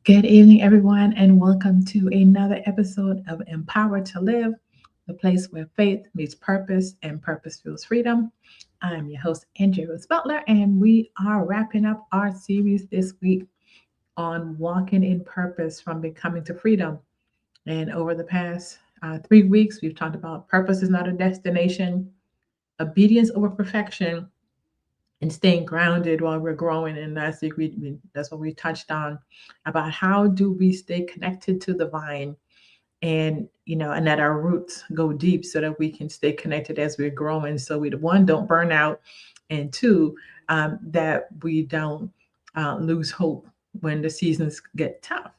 Good evening, everyone, and welcome to another episode of Empowered to Live, the place where faith meets purpose and purpose fuels freedom. I'm your host, Andrea Rose Butler, and we are wrapping up our series this week on walking in purpose from becoming to freedom. And over the past 3 weeks, we've talked about purpose is not a destination, obedience over perfection, and staying grounded while we're growing. And last week, that's what we touched on about how do we stay connected to the vine, and and that our roots go deep so that we can stay connected as we're growing. So we, one, don't burn out, and two, that we don't lose hope when the seasons get tough.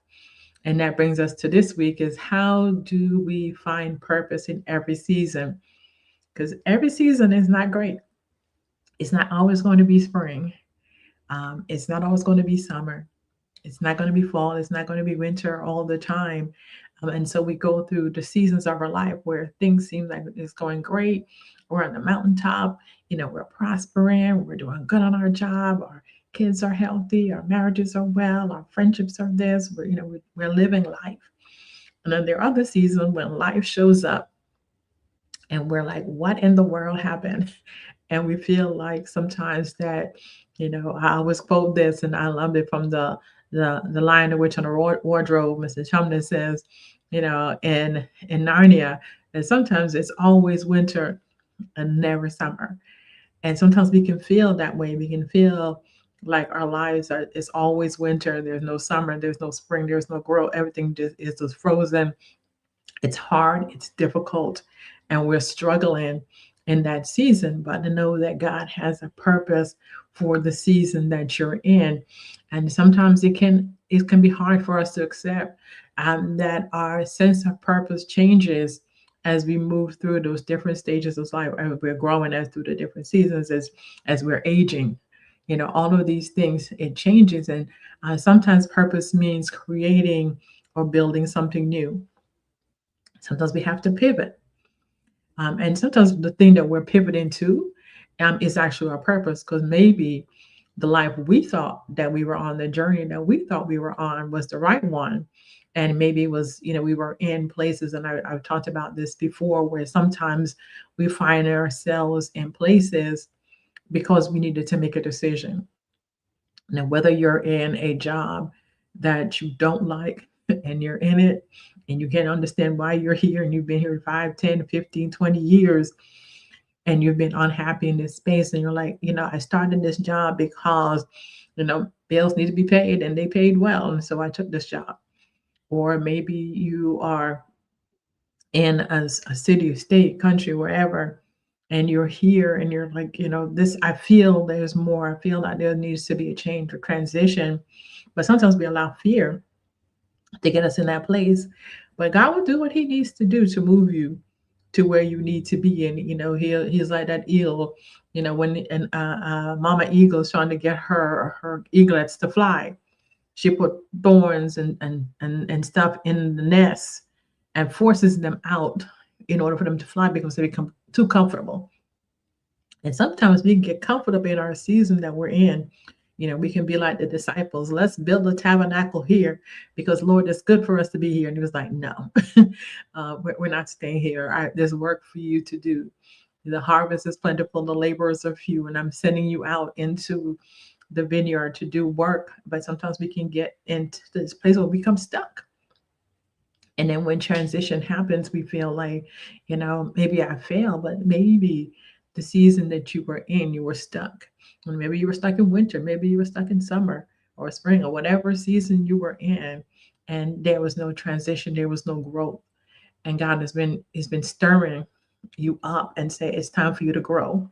And that brings us to this week: is how do we find purpose in every season? Because every season is not great. It's not always going to be spring. It's not always going to be summer. It's not going to be fall. It's not going to be winter all the time. And so we go through the seasons of our life where things seem like it's going great. We're on the mountaintop. We're prospering. We're doing good on our job. Our kids are healthy. Our marriages are well. Our friendships are this. We're living life. And then there are other seasons when life shows up and we're like, what in the world happened? And we feel like sometimes that, I always quote this, and I loved it from the Lion, the Witch, and the Wardrobe. Mr. Chumney says, in Narnia, that sometimes it's always winter and never summer. And sometimes we can feel that way. We can feel like our lives are, it's always winter. There's no summer. There's no spring. There's no growth. Everything just frozen. It's hard, it's difficult, and we're struggling in that season. But to know that God has a purpose for the season that you're in, and sometimes it can be hard for us to accept that our sense of purpose changes as we move through those different stages of life, as we're growing, as through the different seasons, as we're aging. All of these things, it changes, and sometimes purpose means creating or building something new. Sometimes we have to pivot. And sometimes the thing that we're pivoting to is actually our purpose, because maybe the life we thought that we were on, the journey that we thought we were on was the right one. And maybe it was, we were in places, and I've talked about this before, where sometimes we find ourselves in places because we needed to make a decision. Now, whether you're in a job that you don't like and you're in it and you can't understand why you're here, and you've been here 5, 10, 15, 20 years, and you've been unhappy in this space, and you're like, I started this job because, bills need to be paid and they paid well. And so I took this job. Or maybe you are in a city, state, country, wherever, and you're here and you're like, this, I feel there's more. I feel that there needs to be a change or transition. But sometimes we allow fear to get us in that place. But God will do what He needs to do to move you to where you need to be. And He's like that eagle. When Mama Eagle is trying to get her eaglets to fly, she put thorns and stuff in the nest and forces them out in order for them to fly, because they become too comfortable. And sometimes we can get comfortable in our season that we're in. We can be like the disciples. Let's build a tabernacle here because, Lord, it's good for us to be here. And He was like, no, we're not staying here. There's work for you to do. The harvest is plentiful, the laborers are few, and I'm sending you out into the vineyard to do work. But sometimes we can get into this place where we become stuck. And then when transition happens, we feel like, maybe I failed, but maybe the season that you were in, you were stuck. And maybe you were stuck in winter, maybe you were stuck in summer or spring or whatever season you were in, and there was no transition, there was no growth. And God has been stirring you up and say, it's time for you to grow.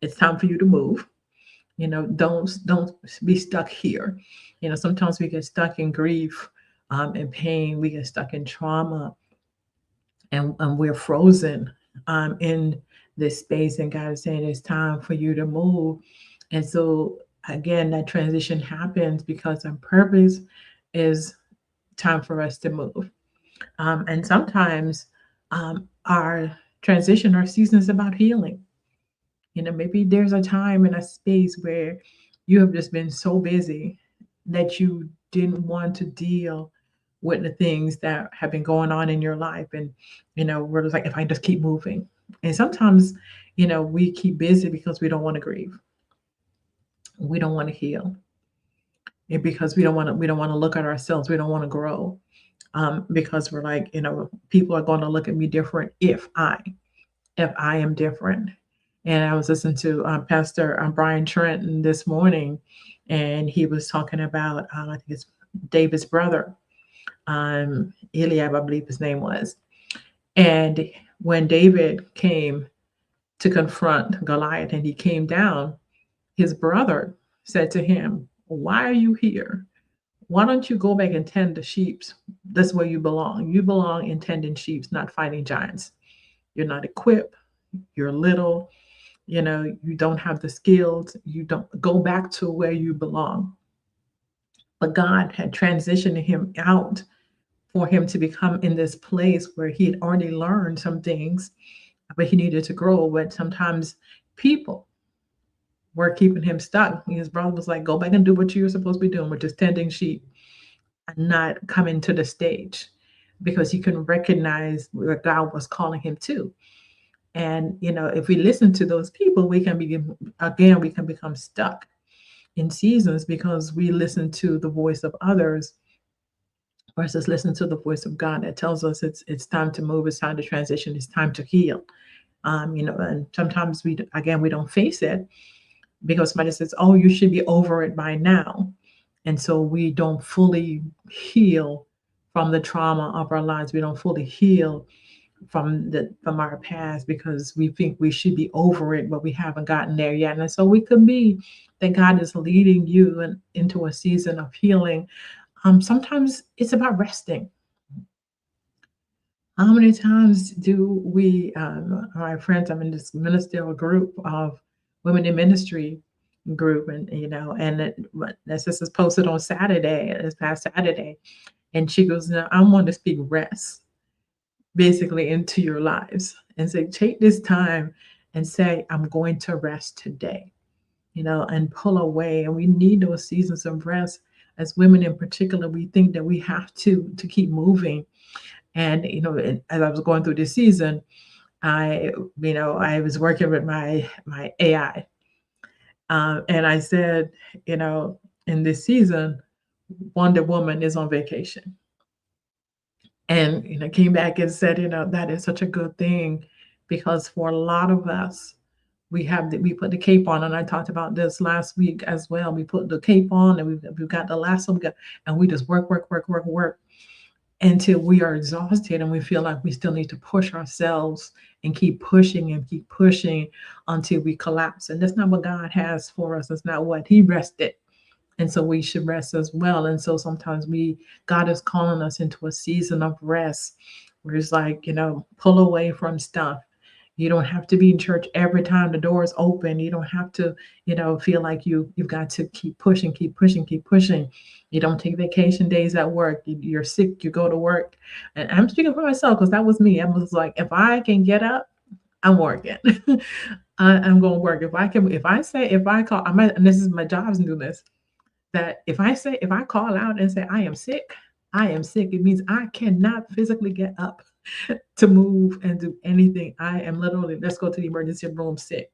It's time for you to move. Don't be stuck here. Sometimes we get stuck in grief and pain. We get stuck in trauma, and we're frozen in this space. And God is saying it's time for you to move. And so again, that transition happens because our purpose is time for us to move. And sometimes our transition, our season is about healing. Maybe there's a time in a space where you have just been so busy that you didn't want to deal with the things that have been going on in your life. And, we're just like, if I just keep moving. And sometimes, we keep busy because we don't want to grieve. We don't want to heal. And because we don't want to look at ourselves. We don't want to grow. Because we're like, people are going to look at me different if I am different. And I was listening to Pastor Brian Trenton this morning, and he was talking about, I think it's David's brother, Eliab, I believe his name was. And when David came to confront Goliath and he came down, his brother said to him, "Why are you here? Why don't you go back and tend the sheep? That's where you belong. You belong in tending sheep, not fighting giants. You're not equipped. You're little. You don't have the skills. You don't go back to where you belong." But God had transitioned him out for him to become in this place where he had already learned some things, but he needed to grow. But sometimes people were keeping him stuck. His brother was like, "Go back and do what you're supposed to be doing, which is tending sheep and not coming to the stage," because he couldn't recognize where God was calling him to. And if we listen to those people, we can become stuck in seasons because we listen to the voice of others versus listen to the voice of God that tells us it's time to move, it's time to transition, it's time to heal. And sometimes we don't face it because somebody says, "Oh, you should be over it by now." And so we don't fully heal from the trauma of our lives. We don't fully heal from our past because we think we should be over it, but we haven't gotten there yet. And so we could be that God is leading you into a season of healing. Sometimes it's about resting. How many times do we, my friends, I'm in this ministerial group of women in ministry group, and this is posted on Saturday, this past Saturday, and she goes, "Now I want to speak rest basically into your lives and say, take this time and say, I'm going to rest today, and pull away." And we need those seasons of rest. As women in particular, we think that we have to keep moving. And as I was going through this season, I was working with my AI, and I said, in this season, Wonder Woman is on vacation. And came back and said, that is such a good thing, because for a lot of us, we put the cape on, and I talked about this last week as well. We put the cape on, and we've got the lasso, and we just work until we are exhausted and we feel like we still need to push ourselves and keep pushing until we collapse. And that's not what God has for us. That's not what He rested. And so we should rest as well. And so sometimes God is calling us into a season of rest where it's like, pull away from stuff. You don't have to be in church every time the door is open. You don't have to, feel like you've got to keep pushing, keep pushing, keep pushing. You don't take vacation days at work. You're sick, you go to work. And I'm speaking for myself because that was me. I was like, if I can get up, I'm working. I'm going to work. If I call, and this is my job is doing this, that if I call out and say I am sick, it means I cannot physically get up to move and do anything. I am literally, let's go to the emergency room sick.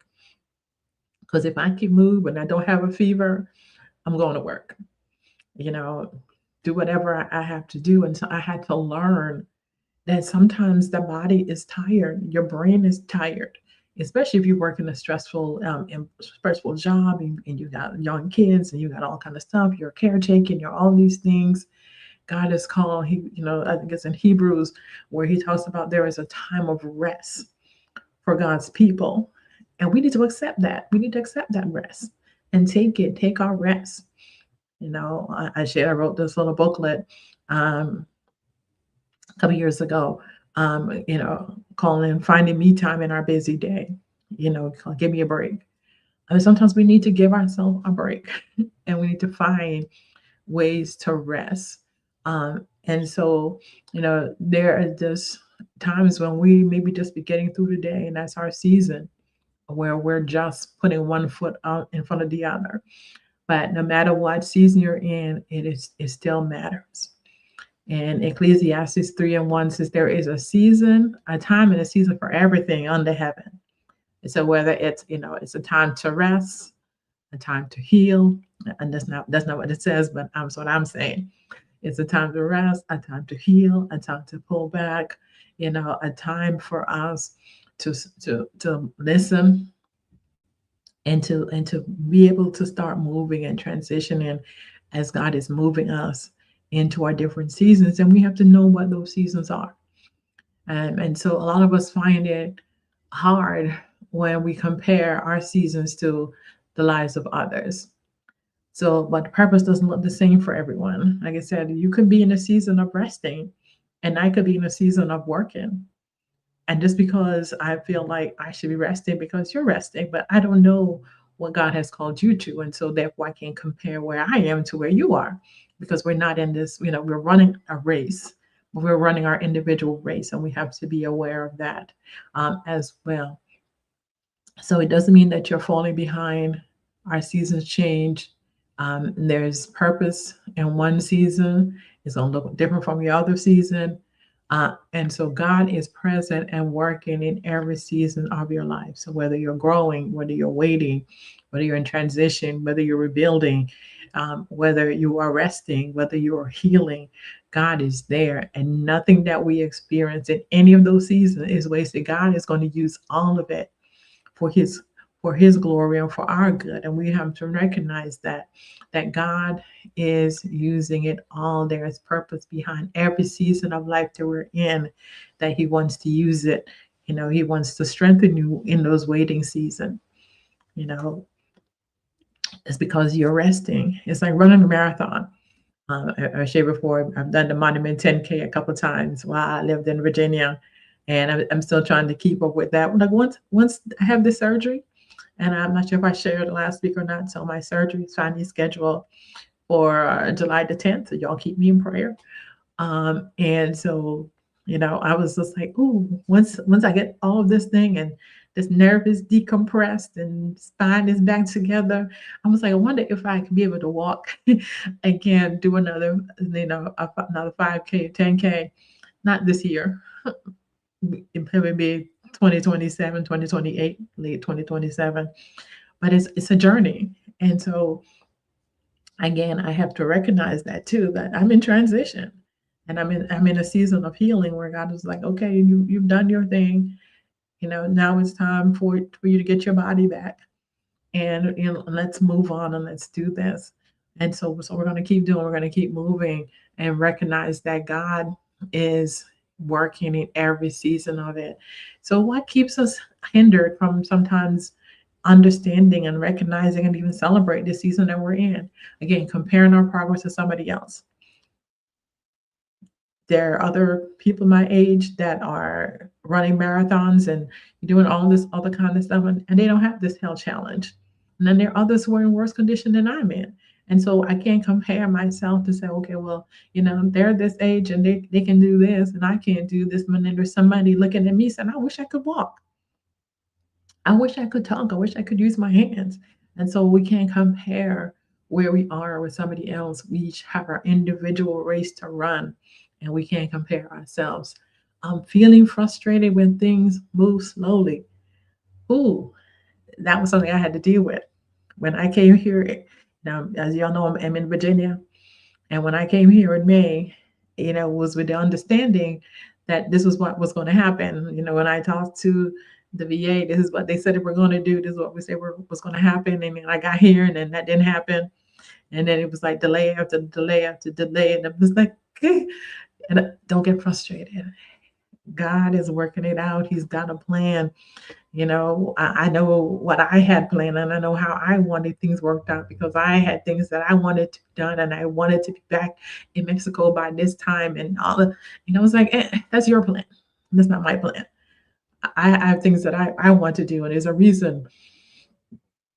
Because if I can move and I don't have a fever, I'm going to work. Do whatever I have to do. And so I had to learn that sometimes the body is tired, your brain is tired, especially if you work in a stressful job, and you got young kids and you got all kind of stuff. You're caretaking, you're all these things. God is calling. I think it's in Hebrews where He talks about there is a time of rest for God's people, and we need to accept that. We need to accept that rest and take our rest. I wrote this little booklet. A couple years ago, calling, finding me time in our busy day, give me a break. I mean, sometimes we need to give ourselves a break and we need to find ways to rest. And so, there are just times when we maybe just be getting through the day, and that's our season where we're just putting one foot out in front of the other. But no matter what season you're in, it still matters. And Ecclesiastes 3:1 says there is a season, a time and a season for everything under heaven. And so whether it's, it's a time to rest, a time to heal, and that's not what it says, but that's what I'm saying. It's a time to rest, a time to heal, a time to pull back, a time for us to listen and to be able to start moving and transitioning as God is moving us into our different seasons. And we have to know what those seasons are. And so a lot of us find it hard when we compare our seasons to the lives of others. So, but purpose doesn't look the same for everyone. Like I said, you could be in a season of resting, and I could be in a season of working. And just because I feel like I should be resting because you're resting, but I don't know what God has called you to. And so therefore I can't compare where I am to where you are because we're not in this, we're running a race, but we're running our individual race, and we have to be aware of that as well. So it doesn't mean that you're falling behind. Our seasons change. There's purpose in one season. It's going to look different from your other season. And so God is present and working in every season of your life. So whether you're growing, whether you're waiting, whether you're in transition, whether you're rebuilding, whether you are resting, whether you are healing, God is there. And nothing that we experience in any of those seasons is wasted. God is going to use all of it for his glory and for our good. And we have to recognize that God is using it all. There is purpose behind every season of life that we're in, that he wants to use it. He wants to strengthen you in those waiting season. you know it's because you're resting. It's like running a marathon. I shared before, I've done the Monument 10K a couple of times while I lived in Virginia, and I'm still trying to keep up with that. Like once I have this surgery, and I'm not sure if I shared last week or not. So my surgery is finally scheduled for July the 10th. So y'all keep me in prayer. And so, I was just like, ooh, once I get all of this thing and this nerve is decompressed and spine is back together, I was like, I wonder if I could be able to walk again, do another, another 5K, 10K, not this year. It probably be 2027, 2028, late 2027. But it's a journey. And so again, I have to recognize that too, that I'm in transition, and I'm in a season of healing where God is like, okay, you've done your thing. Now it's time for you to get your body back, and let's move on and let's do this. And so we're going to keep doing, we're going to keep moving, and recognize that God is working in every season of it. So what keeps us hindered from sometimes understanding and recognizing and even celebrate the season that we're in? Again, comparing our progress to somebody else. There are other people my age that are running marathons and doing all this other kind of stuff, and they don't have this health challenge. And then there are others who are in worse condition than I'm in. And so I can't compare myself to say, okay, well, they're this age and they can do this and I can't do this. And then there's somebody looking at me saying, I wish I could walk. I wish I could talk. I wish I could use my hands. And so we can't compare where we are with somebody else. We each have our individual race to run, and we can't compare ourselves. Feeling frustrated when things move slowly. Ooh, that was something I had to deal with. When I came here, now, as y'all know, I'm in Virginia. And when I came here in May, was with the understanding that this was what was going to happen. When I talked to the VA, this is what they said they were going to do. This is what we said was going to happen. And then I got here, and then that didn't happen. And then it was like delay after delay after delay. And it was like, okay. And don't get frustrated. God is working it out. He's got a plan. I know what I had planned, and I know how I wanted things worked out, because I had things that I wanted to be done, and I wanted to be back in Mexico by this time, and all the, I was like, that's your plan. That's not my plan. I have things that I want to do, and there's a reason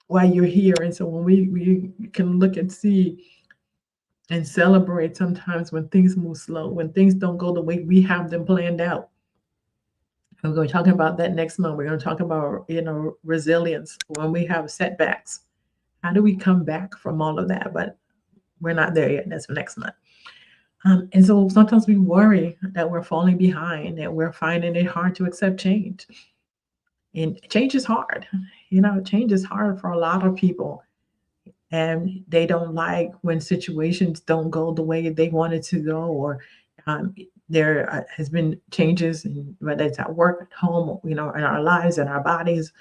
why you're here. And so when we can look and see and celebrate sometimes when things move slow, when things don't go the way we have them planned out. I'm going to talk about that next month. We're going to talk about, resilience when we have setbacks. How do we come back from all of that? But we're not there yet. That's for next month. And so sometimes we worry that we're falling behind, that we're finding it hard to accept change. And change is hard. Change is hard for a lot of people. And they don't like when situations don't go the way they wanted to go, or um, there has been changes, in, whether it's at work, at home, in our lives, in our bodies,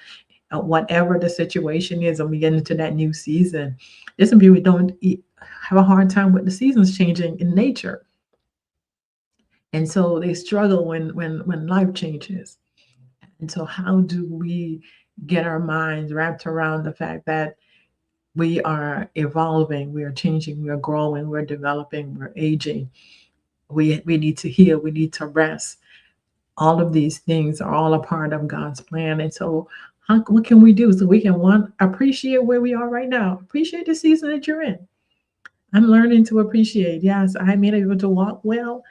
whatever the situation is, and we get into that new season. There's some people don't have a hard time with the seasons changing in nature, and so they struggle when life changes. And so, how do we get our minds wrapped around the fact that we are evolving, we are changing, we are growing, we're developing, we're aging. We need to heal, we need to rest. All of these things are all a part of God's plan. And so, what can we do so we can one appreciate where we are right now? Appreciate the season that you're in. I'm learning to appreciate. Yes, I may not be able to walk well,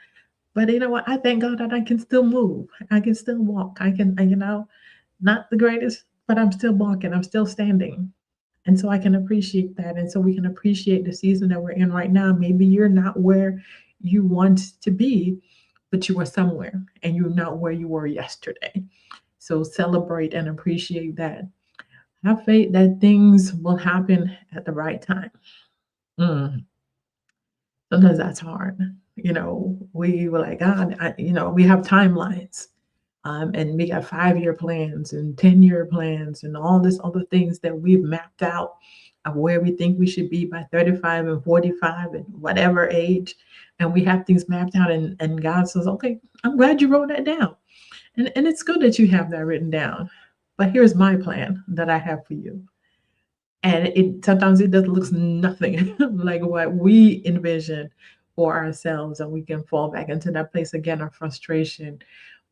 but you know what? I thank God that I can still move. I can still walk. I can, not the greatest, but I'm still walking. I'm still standing. And so I can appreciate that. And so we can appreciate the season that we're in right now. Maybe you're not where you want to be, but you are somewhere and you're not where you were yesterday. So celebrate and appreciate that. Have faith that things will happen at the right time. Mm, Sometimes that's hard. We were like, God, we have timelines. And we got 5-year plans and 10-year plans and all this other things that we've mapped out of where we think we should be by 35 and 45 and whatever age. And we have things mapped out, and God says, okay, I'm glad you wrote that down. And it's good that you have that written down. But here's my plan that I have for you. And it sometimes it does looks nothing like what we envision for ourselves, and we can fall back into that place again of frustration.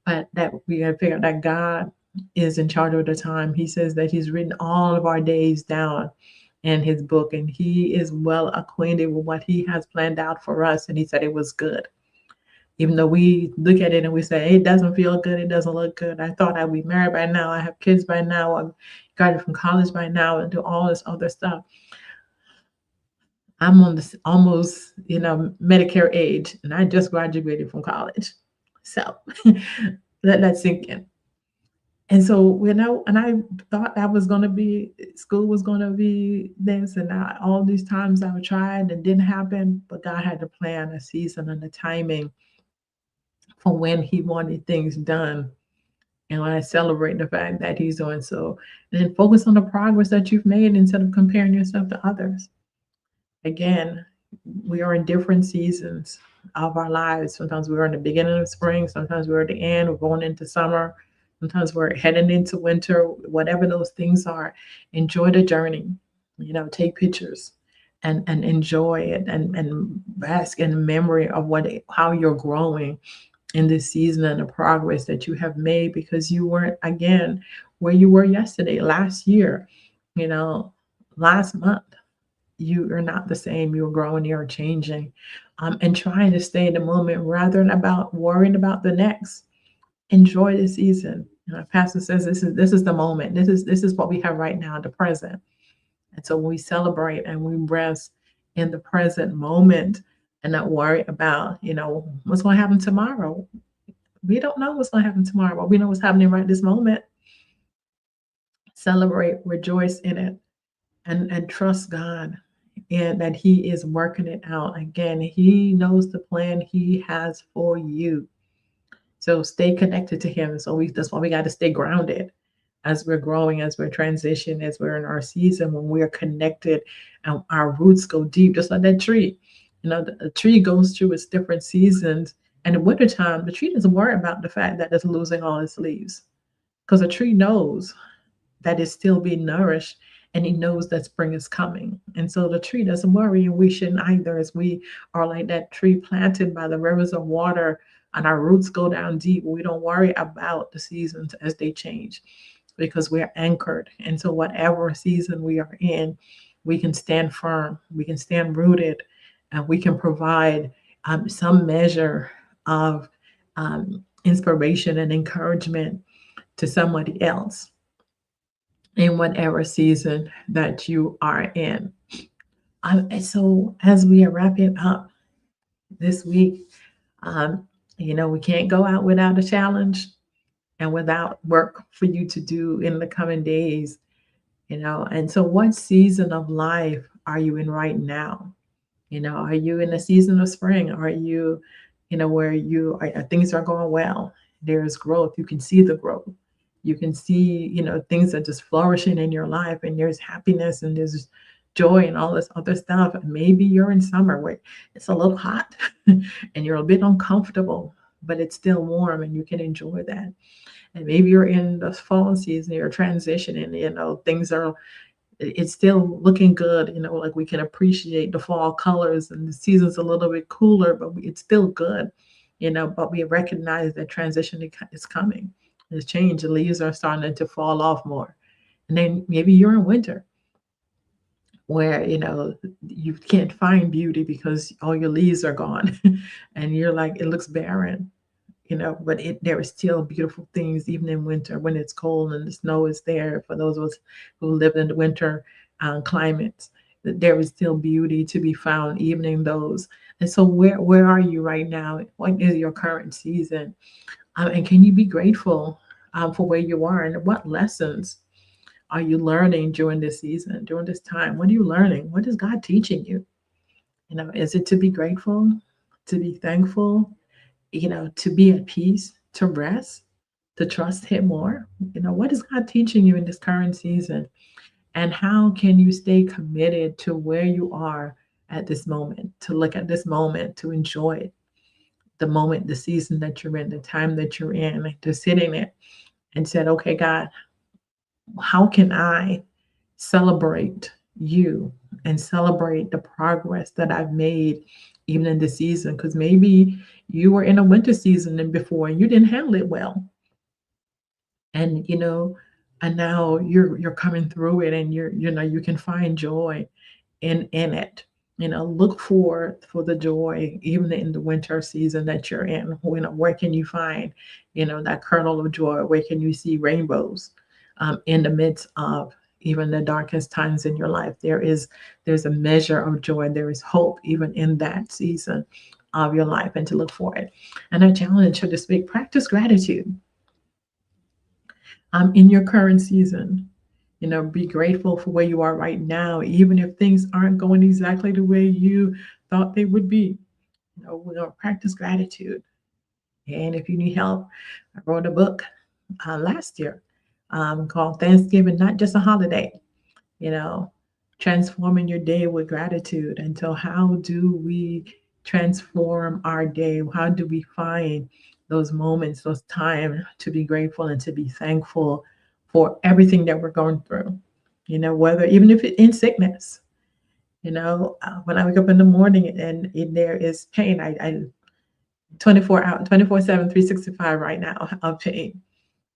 But that we got to figure out that God is in charge of the time. He says that He's written all of our days down in His book, and He is well acquainted with what He has planned out for us. And He said it was good. Even though we look at it and we say, hey, it doesn't feel good, it doesn't look good. I thought I'd be married by now, I have kids by now, I'm graduated from college by now, and do all this other stuff. I'm on this almost, Medicare age, and I just graduated from college. So let that sink in. And so, and I thought that was going to be, school was going to be this, and all these times I tried and didn't happen, but God had to plan a season and the timing for when He wanted things done. And I celebrate the fact that He's doing so. And then focus on the progress that you've made instead of comparing yourself to others. Again, we are in different seasons of our lives. Sometimes we're in the beginning of spring, sometimes we're at the end, we're going into summer, sometimes we're heading into winter, whatever those things are. Enjoy the journey, take pictures and enjoy it, and bask in the memory of how you're growing in this season and the progress that you have made, because you weren't, again, where you were yesterday, last year, you know, last month. You are not the same. You're growing, you're changing, and trying to stay in the moment rather than about worrying about the next. Enjoy the season. Pastor says this is the moment. This is what we have right now, the present. And so when we celebrate and we rest in the present moment and not worry about, what's going to happen tomorrow. We don't know what's going to happen tomorrow, but we know what's happening right this moment. Celebrate, rejoice in it, and trust God, and that He is working it out. Again, He knows the plan He has for you. So stay connected to Him. So that's why we got to stay grounded as we're growing, as we're transitioning, as we're in our season, when we're connected and our roots go deep, just like that tree. The tree goes through its different seasons. And in wintertime, the tree doesn't worry about the fact that it's losing all its leaves, because a tree knows that it's still being nourished, and he knows that spring is coming. And so the tree doesn't worry, and we shouldn't either, as we are like that tree planted by the rivers of water, and our roots go down deep. We don't worry about the seasons as they change, because we're anchored. And so whatever season we are in, we can stand firm, we can stand rooted, and we can provide some measure of inspiration and encouragement to somebody else. in whatever season that you are in. And so as we are wrapping up this week, um, we can't go out without a challenge and without work for you to do in the coming days. And so what season of life are you in right now? Are you in the season of spring? Are you, where things are going well? There's growth. You can see the growth. You can see, things are just flourishing in your life, and there's happiness and there's joy and all this other stuff. And maybe you're in summer where it's a little hot and you're a bit uncomfortable, but it's still warm and you can enjoy that. And maybe you're in the fall season, you're transitioning, things are it's still looking good, like we can appreciate the fall colors and the season's a little bit cooler, but it's still good, but we recognize that transition is coming. There's change. The leaves are starting to fall off more. And then maybe you're in winter where, you can't find beauty because all your leaves are gone and you're like, it looks barren, but there are still beautiful things even in winter when it's cold and the snow is there. For those of us who live in the winter climates, that there is still beauty to be found even in those. And so where are you right now? What is your current season? And can you be grateful for where you are, and what lessons are you learning during this season, during this time? What are you learning? What is God teaching you? Is it to be grateful, to be thankful, to be at peace, to rest, to trust Him more? What is God teaching you in this current season? And how can you stay committed to where you are at this moment, to look at this moment, to enjoy it, the moment, the season that you're in, the time that you're in, to sit in it and said, okay, God, how can I celebrate you and celebrate the progress that I've made even in this season? Because maybe you were in a winter season and before and you didn't handle it well. And and now you're coming through it, and you can find joy in it. Look for the joy even in the winter season that you're in. Where can you find that kernel of joy? Where can you see rainbows in the midst of even the darkest times in your life? There's a measure of joy. There is hope even in that season of your life, and to look for it. And I challenge you this week: practice gratitude in your current season. Be grateful for where you are right now, even if things aren't going exactly the way you thought they would be. We'll practice gratitude. And if you need help, I wrote a book last year called Thanksgiving, Not Just a Holiday, you know, transforming your day with gratitude. And so, how do we transform our day? How do we find those moments, those time to be grateful and to be thankful for everything that we're going through? Whether even if it in sickness, when I wake up in the morning and there is pain, I 24 hours, 24/7, 365 right now of pain.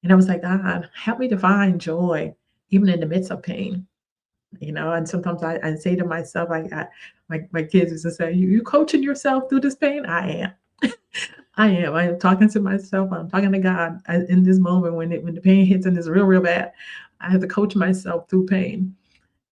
And I was like, God, help me to find joy even in the midst of pain. And sometimes I say to myself, my kids used to say, you coaching yourself through this pain? I am. I am. I am talking to myself. I'm talking to God in this moment when the pain hits and it's real, real bad. I have to coach myself through pain,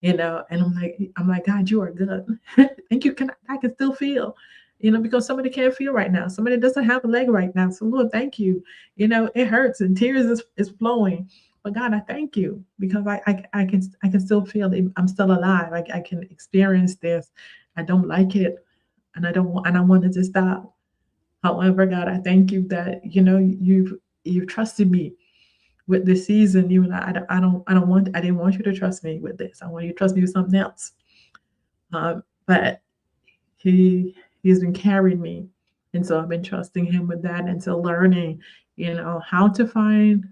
and I'm like, God, you are good. Thank you. I can still feel, because somebody can't feel right now. Somebody doesn't have a leg right now. So Lord, thank you. It hurts and tears is flowing. But God, I thank you because I can still feel it. I'm still alive. I can experience this. I don't like it, and I want it to stop. However, God, I thank you that you've trusted me with this season. I didn't want you to trust me with this. I want you to trust me with something else. But he's been carrying me, and so I've been trusting him with that, and so learning, how to find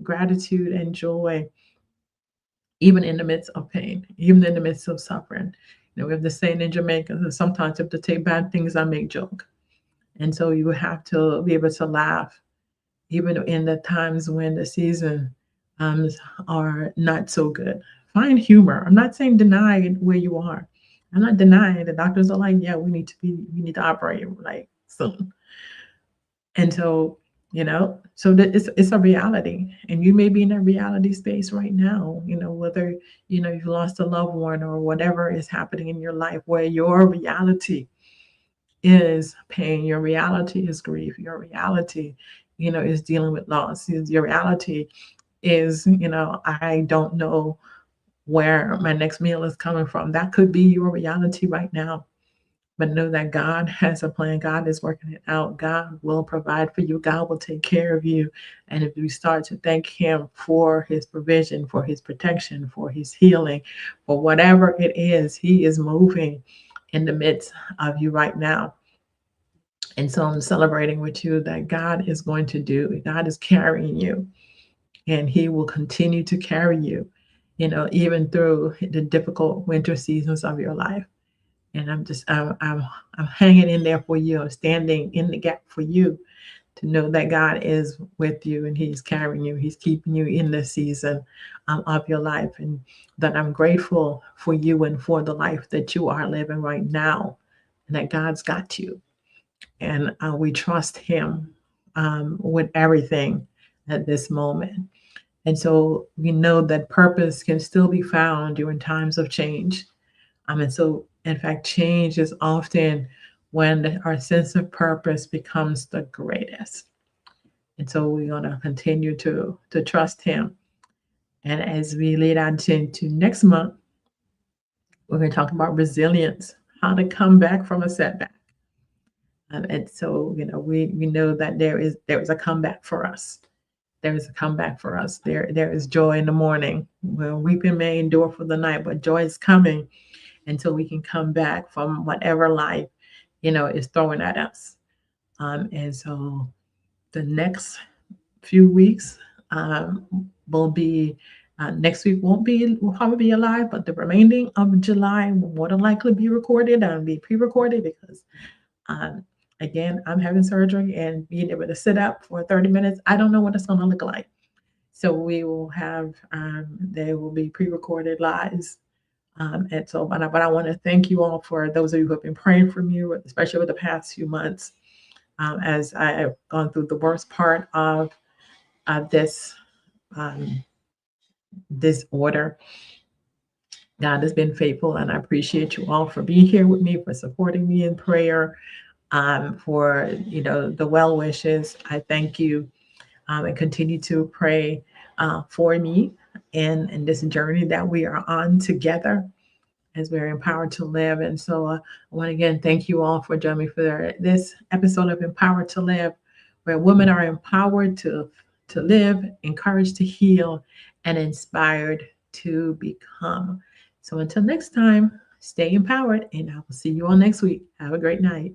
gratitude and joy even in the midst of pain, even in the midst of suffering. We have the saying in Jamaica that sometimes if to take bad things, I make joke. And so you have to be able to laugh even in the times when the season um, are not so good. Find humor. I'm not saying deny where you are. I'm not denying. The doctors are like, yeah, we need to operate like soon. And so, So that it's a reality, and you may be in a reality space right now, whether you've lost a loved one or whatever is happening in your life, where your reality is pain, your reality is grief, your reality is dealing with loss, your reality is I don't know where my next meal is coming from. That could be your reality right now. But know that God has a plan. God is working it out. God will provide for you. God will take care of you. And if you start to thank Him for His provision, for His protection, for His healing, for whatever it is, He is moving in the midst of you right now. And so I'm celebrating with you that God is going to do, God is carrying you, and He will continue to carry you, even through the difficult winter seasons of your life. And I'm hanging in there for you. I'm standing in the gap for you to know that God is with you and He's carrying you. He's keeping you in this season of your life, and that I'm grateful for you and for the life that you are living right now, and that God's got you. And we trust Him with everything at this moment. And so we know that purpose can still be found during times of change. And so, in fact, change is often when our sense of purpose becomes the greatest. And so we're going to continue to trust Him. And as we lead on to next month, we're going to talk about resilience, how to come back from a setback. And so, we know that there is a comeback for us. There is a comeback for us. There is joy in the morning. Well, weeping may endure for the night, but joy is coming until we can come back from whatever life, is throwing at us. And so the next few weeks will be, next week will probably be alive, but the remaining of July will more than likely be recorded and be pre-recorded because, again, I'm having surgery, and being able to sit up for 30 minutes, I don't know what it's going to look like. So we will have, there will be pre-recorded lives. And so, but I want to thank you all for those of you who have been praying for me, especially over the past few months, as I have gone through the worst part of this disorder. God has been faithful, and I appreciate you all for being here with me, for supporting me in prayer, for the well wishes. I thank you, and continue to pray for me in this journey that we are on together, as we're empowered to live. And so I want to again thank you all for joining me for this episode of Empowered to Live, where women are empowered to live, encouraged to heal, and inspired to become. So until next time, stay empowered, and I will see you all next week. Have a great night.